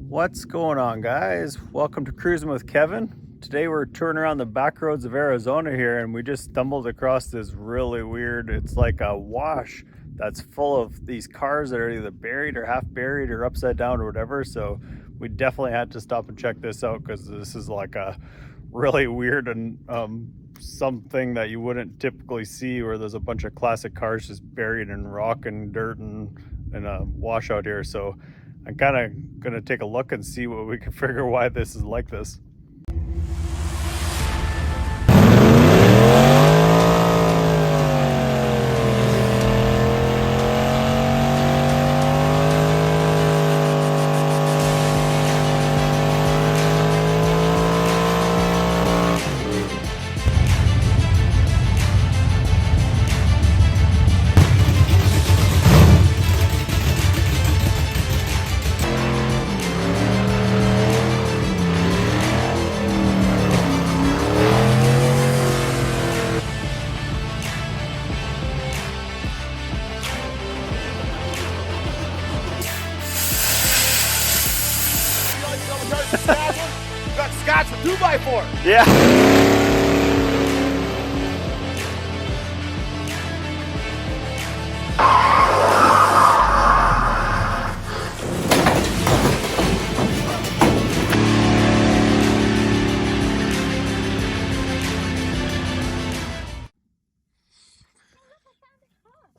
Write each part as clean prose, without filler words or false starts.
What's going on, guys? Welcome to Cruising with Kevin. Today we're touring around the back roads of Arizona here, and we just stumbled across this really weird, it's like a wash that's full of these cars that are either buried or half buried or upside down or whatever. So we definitely had to stop and check this out because this is like a really weird and something that you wouldn't typically see, where there's a bunch of classic cars just buried in rock and dirt and a washout here. So I'm kind of going to take a look and see what we can figure why this is like this. Got Scott's with 2x4. Yeah.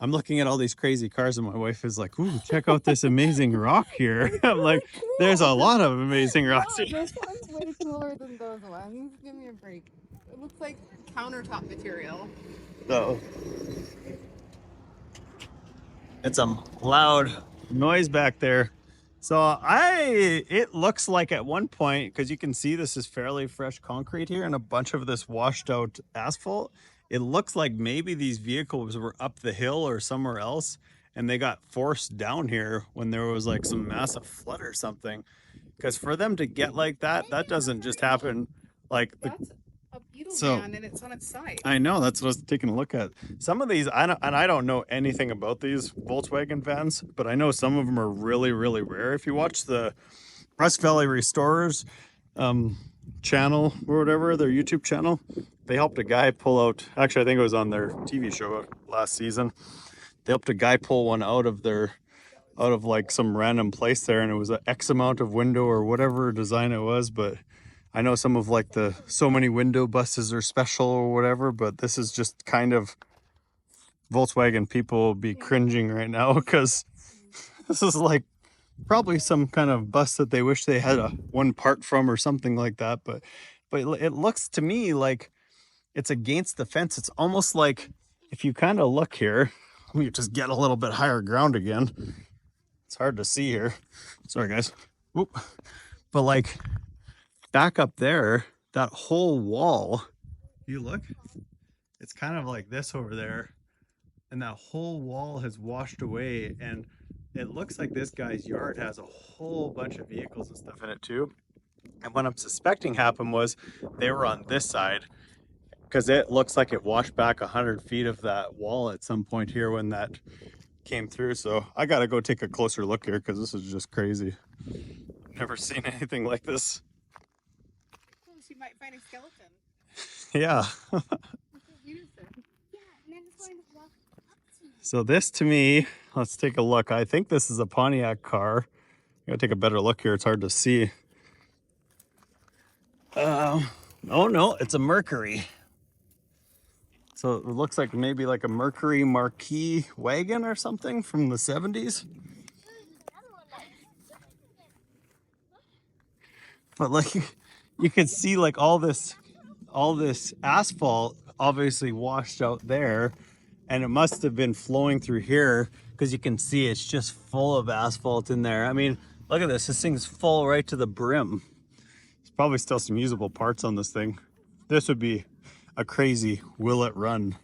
I'm looking at all these crazy cars and my wife is like, ooh, check out this amazing rock here. I'm like, there's a lot of amazing rocks here. This one's way cooler than those ones. Give me a break. It looks like countertop material. So it's a loud noise back there. So it looks like at one point, because you can see this is fairly fresh concrete here and a bunch of this washed out asphalt. It looks like maybe these vehicles were up the hill or somewhere else and they got forced down here when there was like some massive flood or something. Because for them to get like that, that doesn't just happen. Like that's a Beetles van and it's on its side. I know, that's what I was taking a look at. Some of these, I don't know anything about these Volkswagen vans, but I know some of them are really, really rare. If you watch the Rust Valley Restorers channel or whatever, their YouTube channel, they helped a guy pull out, actually I think it was on their TV show last season, they helped a guy pull one out of like some random place there, and it was an X amount of window or whatever design it was. But I know some of like the so many window buses are special or whatever, but this is just kind of, Volkswagen people will be cringing right now because this is like probably some kind of bus that they wish they had one part from or something like that. But it looks to me like it's against the fence. It's almost like, if you kind of look here, let me just get a little bit higher ground again. It's hard to see here. Sorry, guys. Whoop. But like back up there, that whole wall, you look, it's kind of like this over there. And that whole wall has washed away. And it looks like this guy's yard has a whole bunch of vehicles and stuff in it too. And what I'm suspecting happened was they were on this side, because it looks like it washed back 100 feet of that wall at some point here when that came through. So I gotta go take a closer look here because this is just crazy. Never seen anything like this. She might find a skeleton. Yeah. So this to me, let's take a look. I think this is a Pontiac car. I gotta take a better look here. It's hard to see. Oh no, it's a Mercury. So it looks like maybe like a Mercury Marquis wagon or something from the 70s. But like you can see like all this asphalt obviously washed out there, and it must have been flowing through here because you can see it's just full of asphalt in there. I mean, look at this. This thing's full right to the brim. There's probably still some usable parts on this thing. This would be a crazy will it run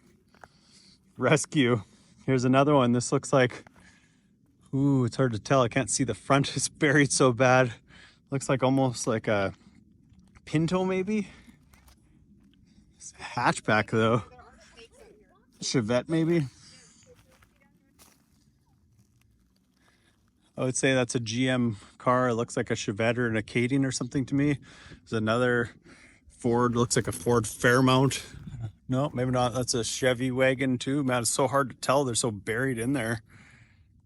rescue. Here's another one. This looks like, ooh, it's hard to tell. I can't see the front. It's buried so bad. Looks like almost like a Pinto maybe. It's a hatchback though. Chevette maybe. I would say that's a GM car. car. It looks like a Chevette or an Acadian or something to me. There's another Ford, looks like a Ford Fairmount. No, maybe not. That's a Chevy wagon too. Man, it's so hard to tell. They're so buried in there.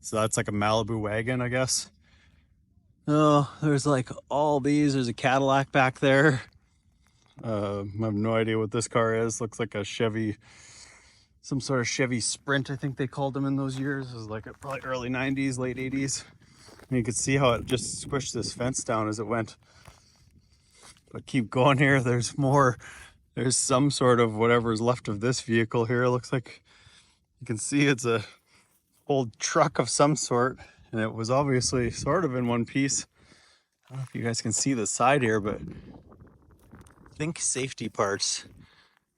So that's like a Malibu wagon, I guess. Oh, there's like all these. There's a Cadillac back there. I have no idea what this car is. Looks like a Chevy, some sort of Chevy Sprint, I think they called them in those years. It was like probably early 90s, late 80s. And you could see how it just squished this fence down as it went. But keep going here. There's more. There's some sort of whatever's left of this vehicle here. It looks like you can see it's a old truck of some sort. And it was obviously sort of in one piece. I don't know if you guys can see the side here, but think safety parts.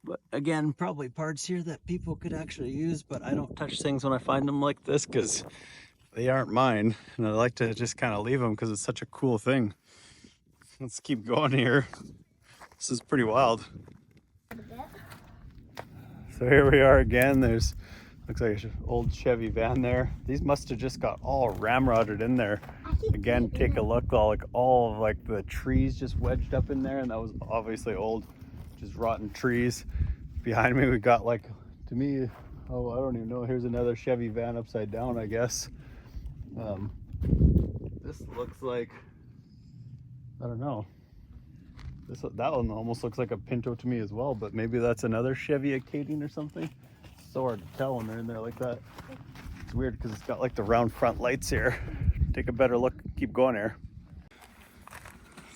But again, probably parts here that people could actually use, but I don't touch things when I find them like this because they aren't mine. And I like to just kind of leave them because it's such a cool thing. Let's keep going here. This is pretty wild. So here we are again. There's, looks like an old Chevy van there. These must have just got all ramrodded in there. Again, take a look, all of like the trees just wedged up in there, and that was obviously old, just rotten trees. Behind me we got like, to me, oh, I don't even know, here's another Chevy van upside down, I guess. This looks like, I don't know. That one almost looks like a Pinto to me as well, but maybe that's another Chevy Acadian or something. It's so hard to tell when they're in there like that. It's weird because it's got like the round front lights here. Take a better look, keep going here.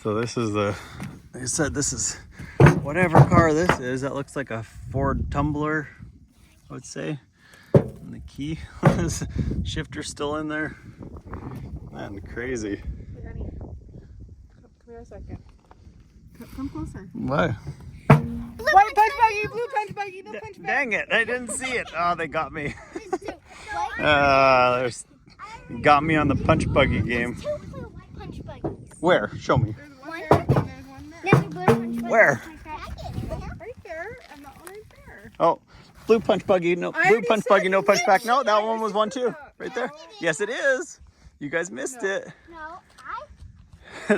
So this is the, like I said, this is whatever car this is. That looks like a Ford Tumbler, I would say. And the key, shifter's still in there. Man, crazy. Hey, honey. Come here a second. Come closer. What? White punch buggy, blue punch buggy, no punch bag. Dang it, I didn't see it. Oh, they got me. There's got me on the punch buggy game. Punch buggies. Where? Show me. There's one there and there's one there. There's a blue punch buggy. Where? Right there and the one right there. Oh, blue punch buggy, no, blue punch buggy, no punch back. No, that one was one too. Right there. Yes, it is. You guys missed it. No,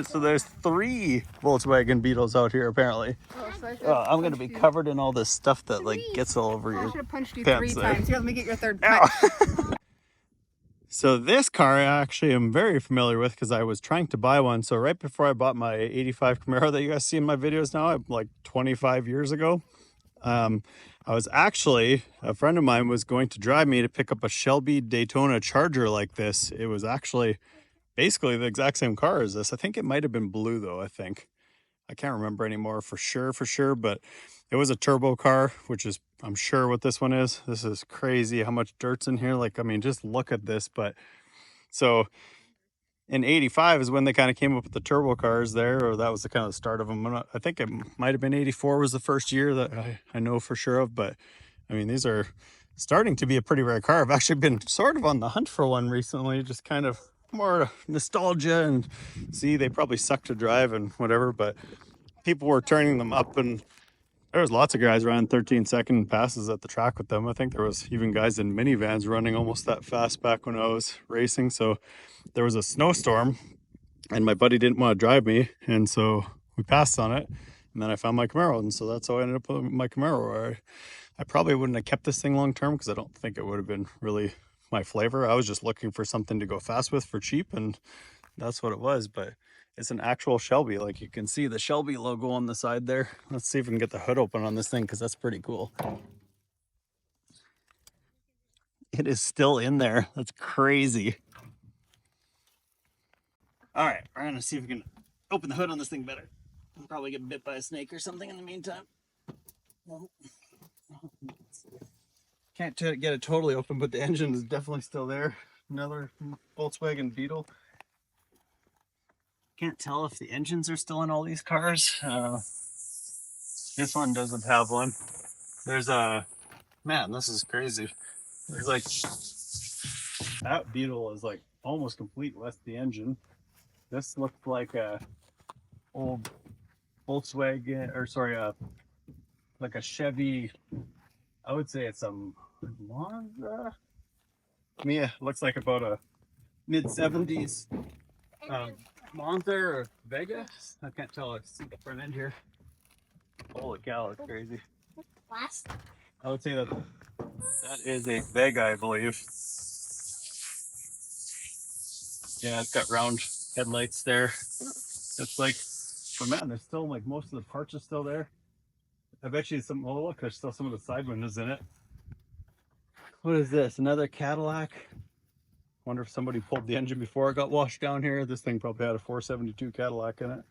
So there's 3 Volkswagen Beetles out here apparently. I'm gonna be covered in all this stuff that like gets all over I your should have punched you pants 3 there. times. Here, let me get your third punch. So this car I actually am very familiar with because I was trying to buy one. So right before I bought my 85 Camaro that you guys see in my videos now, like 25 years ago, I was actually, a friend of mine was going to drive me to pick up a Shelby Daytona Charger like this. It was actually basically the exact same car as this. I think it might have been blue though, I think. I can't remember anymore for sure, but it was a turbo car, which is, I'm sure what this one is. This is crazy how much dirt's in here. Like, I mean, just look at this. But so in 85 is when they kind of came up with the turbo cars there, or that was the kind of the start of them. I think it might have been 84 was the first year that I know for sure of. But I mean, these are starting to be a pretty rare car. I've actually been sort of on the hunt for one recently, just kind of more nostalgia, and see, they probably suck to drive and whatever, but people were turning them up, and there was lots of guys running 13-second passes at the track with them. I think there was even guys in minivans running almost that fast back when I was racing. So there was a snowstorm and my buddy didn't want to drive me, and so we passed on it, and then I found my Camaro, and so that's how I ended up with my Camaro. I probably wouldn't have kept this thing long term because I don't think it would have been really my flavor. I was just looking for something to go fast with for cheap, and that's what it was. But it's an actual Shelby. Like, you can see the Shelby logo on the side there. Let's see if we can get the hood open on this thing because that's pretty cool. It is still in there. That's crazy. All right, we're gonna see if we can open the hood on this thing better. I'll probably get bit by a snake or something in the meantime. Can't get it totally open, but the engine is definitely still there. Another Volkswagen Beetle. Can't tell if the engines are still in all these cars. This one doesn't have one. There's a, man, this is crazy. There's like, that Beetle is like almost complete without the engine. This looked like a old Volkswagen, or sorry, like a Chevy. I would say it's a Monza. To me, it looks like about a mid-70s Monza or Vega? I can't tell. I see the front end here. Holy cow, that's crazy. Last. I would say that is a Vega, I believe. Yeah, it's got round headlights there. It's like, but man, there's still like most of the parts are still there. I bet you some. Oh, look, there's still some of the side windows in it. What is this? Another Cadillac? Wonder if somebody pulled the engine before it got washed down here. This thing probably had a 472 Cadillac in it.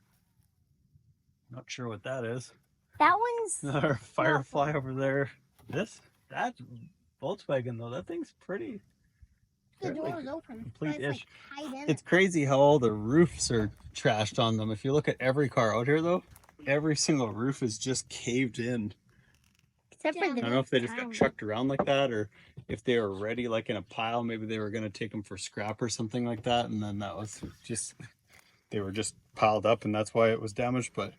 Not sure what that is. That one's. Another Firefly over there. That's Volkswagen though. That thing's pretty. The door Like was open. complete-ish. Hide in It's crazy how all the roofs are trashed on them. If you look at every car out here though, every single roof is just caved in. Except for I don't know if they just got chucked around like that, or if they were already like in a pile. Maybe they were gonna take them for scrap or something like that, and then that was just they were just piled up, and that's why it was damaged. But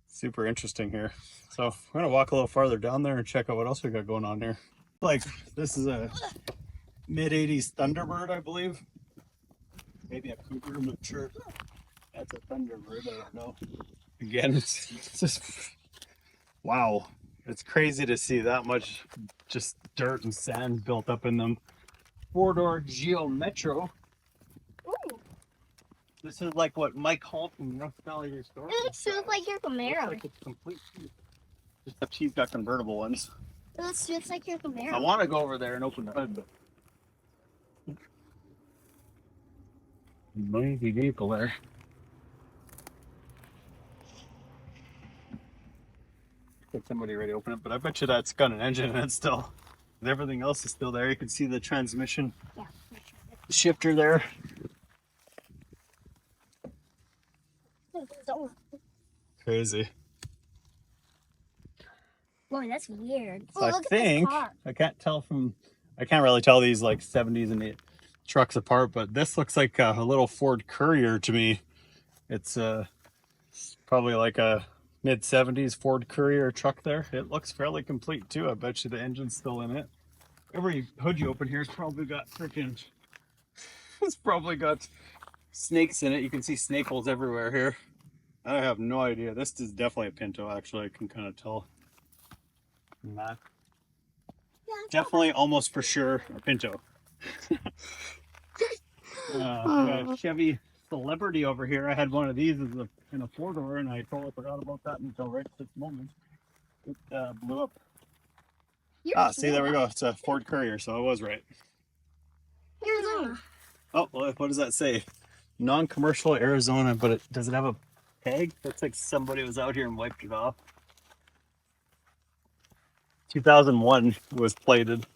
super interesting here. So I'm gonna walk a little farther down there and check out what else we got going on here. Like this is a mid-80s Thunderbird, I believe. Maybe a Cougar, I'm not sure. That's a Thunderbird, I don't know. Again, it's just wow. It's crazy to see that much just dirt and sand built up in them. Four-door Geo Metro. Ooh, This is like what Mike Hall from Rough Valley Restore. it feels like your Looks Camaro. like it's complete. Except he's got convertible ones. It feels like your I Camaro. want to go over there and open the hood, but noisy vehicle there. Get somebody ready to open it, but I bet you that's got an engine in it still. And everything else is still there. You can see the transmission, Yeah. the shifter there. Crazy. Boy, that's weird. So I think I can't tell from I can't really tell these like 70s and 80s trucks apart, but this looks like a little Ford Courier to me. It's probably like a mid 70s Ford Courier truck there. It looks fairly complete too. I bet you the engine's still in it. Every hood you open here has probably got freaking it's probably got snakes in it. You can see snake holes everywhere here. I have no idea. This is definitely a Pinto, actually. I can kind of tell from that. Definitely, almost for sure, a Pinto. We got a Chevy Celebrity over here. I had one of these in a four-door, and I totally forgot about that until right at this moment. It blew up. See, there we go. It's a Ford Courier, so I was right. Arizona. Oh, what does that say? Non-commercial Arizona, but does it have a tag? Looks like somebody was out here and wiped it off. 2001 was plated.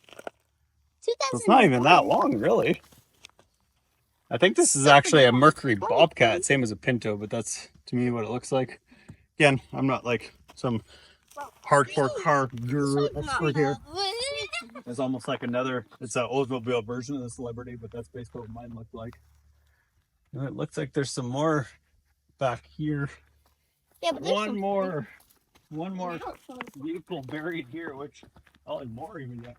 So it's not even that long, really. I think this is actually a Mercury Bobcat, same as a Pinto, but that's to me what it looks like. Again, I'm not like some hardcore car guru expert here. It's almost like it's an Oldsmobile version of the Celebrity, but that's basically what mine looked like. And it looks like there's some more back here. Yeah, but One more vehicle buried here, which and more even yet.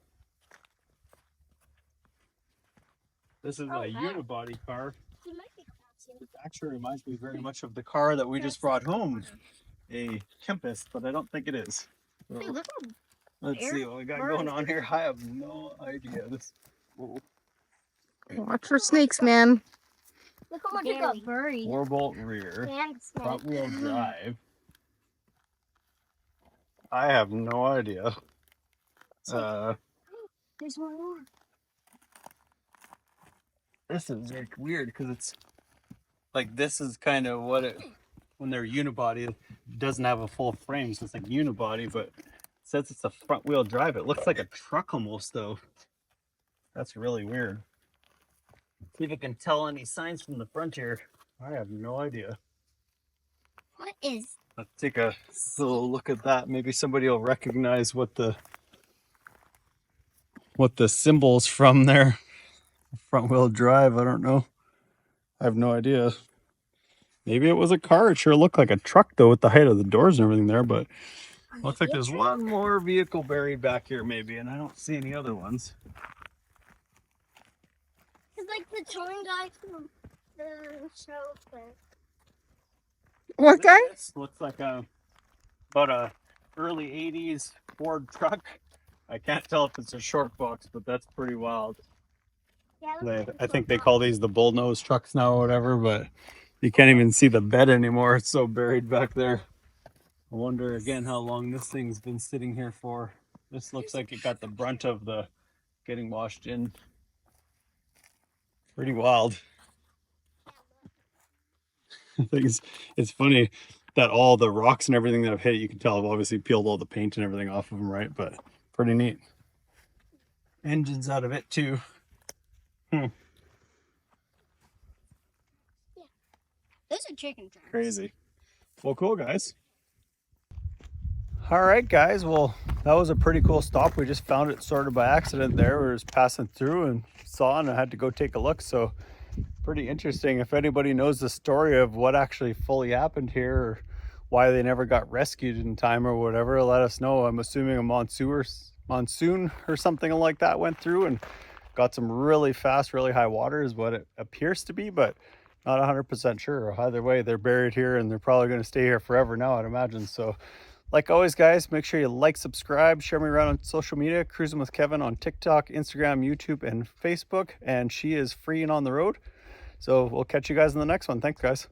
This is a unibody car. It actually reminds me very much of the car that we just brought home, a Tempest, but I don't think it is. So, let's see what we got going on here. I have no idea. Watch for snakes, man. Look how much it got buried. 4-bolt rear, And front wheel drive. I have no idea. There's one more. This is like weird because it's like this is kind of what it when they're unibody, it doesn't have a full frame, so it's like unibody, but it says it's a front wheel drive. It looks like a truck almost though. That's really weird. See if I can tell any signs from the front here. I have no idea. What is? Let's take a little look at that. Maybe somebody will recognize what the symbols from there. Front wheel drive, I don't know. I have no idea. Maybe it was a car. It sure looked like a truck though with the height of the doors and everything there, but looks like there's one more vehicle buried back here maybe, and I don't see any other ones. It's like the towing guy from the show thing. What guy? This looks like about a early 80s Ford truck. I can't tell if it's a short box, but that's pretty wild. I think they call these the bullnose trucks now or whatever, but you can't even see the bed anymore. It's so buried back there. I wonder again how long this thing's been sitting here for. This looks like it got the brunt of the getting washed in. Pretty wild. I think it's funny that all the rocks and everything that have hit, you can tell I've obviously peeled all the paint and everything off of them, right? But pretty neat. Engine's out of it too. There's a chicken farm. Crazy. Well, cool, guys. All right, guys. Well, that was a pretty cool stop. We just found it sort of by accident there. We were just passing through and saw it, and I had to go take a look. So pretty interesting. If anybody knows the story of what actually fully happened here or why they never got rescued in time or whatever, let us know. I'm assuming a monsoon or something like that went through and got some really fast, really high water is what it appears to be, but not 100% sure. Either way, they're buried here and they're probably going to stay here forever now, I'd imagine. So like always, guys, make sure you like, subscribe, share me around on social media. Cruising with Kevin on TikTok, Instagram, YouTube, and Facebook. And she is free and on the road. So we'll catch you guys in the next one. Thanks, guys.